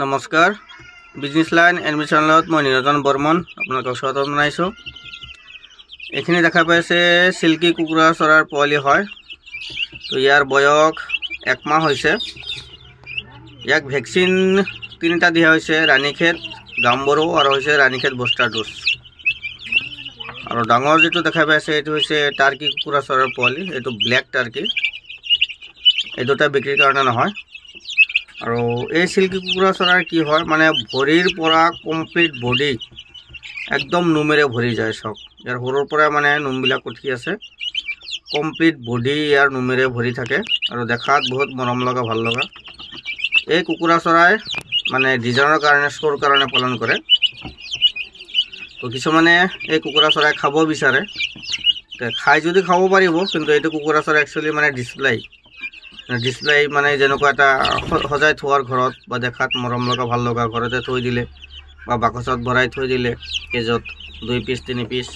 নমস্কাৰ business line এডমিশ্যনত মই নিৰঞ্জন বৰ্মন আপোনালোকক স্বাগতম জনাইছোঁ। এইখিনি দেখা পাইছে চিল্কি কুকুৰা চৰাৰ পোৱালি হয়। তো ইয়াৰ বয়স 1 মাহ হৈছে। ইয়াক ভেকচিন 3টা দিয়া হৈছে, ৰাণীখেত, গাম্বৰো আৰু হৈছে ৰাণীখেত বুষ্টাৰ ড'জ। আৰু ডাঙৰ যেটো দেখা পাইছে এইটো হৈছে টাৰ্কি কুকুৰা চৰাৰ পোৱালি, এইটো ব্লেক টাৰ্কি। এই দুটা বিক্ৰীৰ কাৰণে নহয়। আৰু এই চিল্কি কুকুৰা চৰাৰ কি হয় মানে ভৰিৰ পৰা কমপ্লিট বডি একদম নোমেৰে ভৰি যায়। চক ইয়াৰ সৰুৰ পৰা মানে নোমবিলাক উঠি আছে, কমপ্লিট বডি ইয়াৰ নোমেৰে ভৰি থাকে আৰু দেখাত বহুত মৰম লগা ভাল লগা। এই কুকুৰা চৰাই মানে ডিজাইনৰ কাৰণে শ্বৰ কাৰণে পালন কৰে। তো কিছুমানে এই কুকুৰা চৰাই খাব বিচাৰে, খাই যদি খাব পাৰিব, কিন্তু এইটো কুকুৰা চৰাই একচুৱেলি মানে ডিসপ্লে মানে যেনেকুৱা এটা সজাই থোৱাৰ ঘৰত বা দেখাত মৰম লগা ভাল লগা ঘৰতে থৈ দিলে বা বাকচত ভৰাই থৈ দিলে কেজত 2 পিচ 3 পিচ,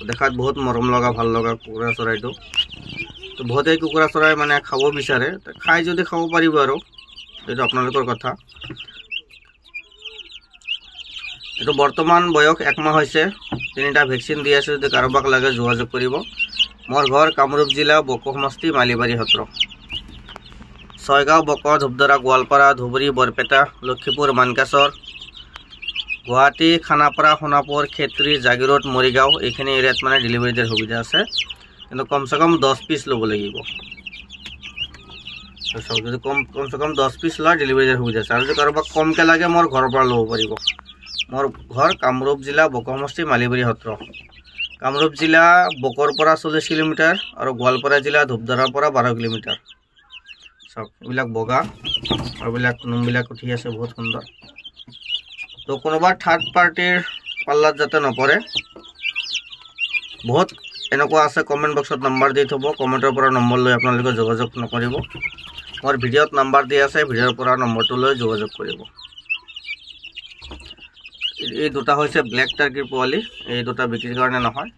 দেখাত বহুত মৰম লগা ভাল লগা কুকুৰা চৰাইটো। তো বহুতে কুকুৰা চৰাই মানে খাব বিচাৰে, খাই যদি খাব পাৰিব আৰু এইটো আপোনালোকৰ কথা। এইটো বৰ্তমান বয়স 1 মাহ হৈছে। 3টা ভেকচিন দি আছে, যদি কাৰোবাক লাগে যোগাযোগ কৰিব। মোৰ ঘৰ কামৰূপ জিলা বকো সমষ্টি মালিবাৰী সত্ৰ, ছয়গাঁও, বকো, ধূপধৰা, গোৱালপাৰা, ধুবুৰী, বৰপেটা, লক্ষীপুৰ, মানকাছৰ, গুৱাহাটী, খানাপাৰা, সোণাপুৰ, খেত্ৰী, জাগিৰোড, মৰিগাঁও এইখিনি এৰিয়াত মানে ডেলিভাৰী দিয়াৰ সুবিধা আছে, কিন্তু কমসে কম 10 পিচ ল'ব লাগিব। যদি কমসে কম 10 পিচ লয় ডেলিভাৰী দিয়াৰ সুবিধা আছে। আৰু যদি কাৰোবাক কমকৈ লাগে মোৰ ঘৰৰ পৰা ল'ব পাৰিব। মোৰ ঘৰ কামৰূপ জিলা বকো সমষ্টি মালিবাৰী সত্ৰ। কামৰূপ জিলা বকৰ পৰা 40 কিলোমিটাৰ আৰু গোৱালপাৰা জিলা ধূপধৰাৰ পৰা 12 কিলোমিটাৰ। সব এইবিলাক বগা আৰু এইবিলাক নোমবিলাক উঠি আছে বহুত সুন্দৰ। তো কোনোবা থাৰ্ড পাৰ্টিৰ পাল্লাত যাতে নপৰে। বহুত এনেকুৱা আছে, কমেণ্ট বক্সত নাম্বাৰ দি থ'ব, কমেণ্টৰ পৰা নম্বৰ লৈ আপোনালোকে যোগাযোগ নকৰিব। মোৰ ভিডিঅ'ত নাম্বাৰ দি আছে, ভিডিঅ'ৰ পৰা নম্বৰটো লৈ যোগাযোগ কৰিব। এই দুটা হৈছে ব্লেক টাৰ্কিৰ পোৱালি, এই দুটা বিক্ৰীৰ কাৰণে নহয়।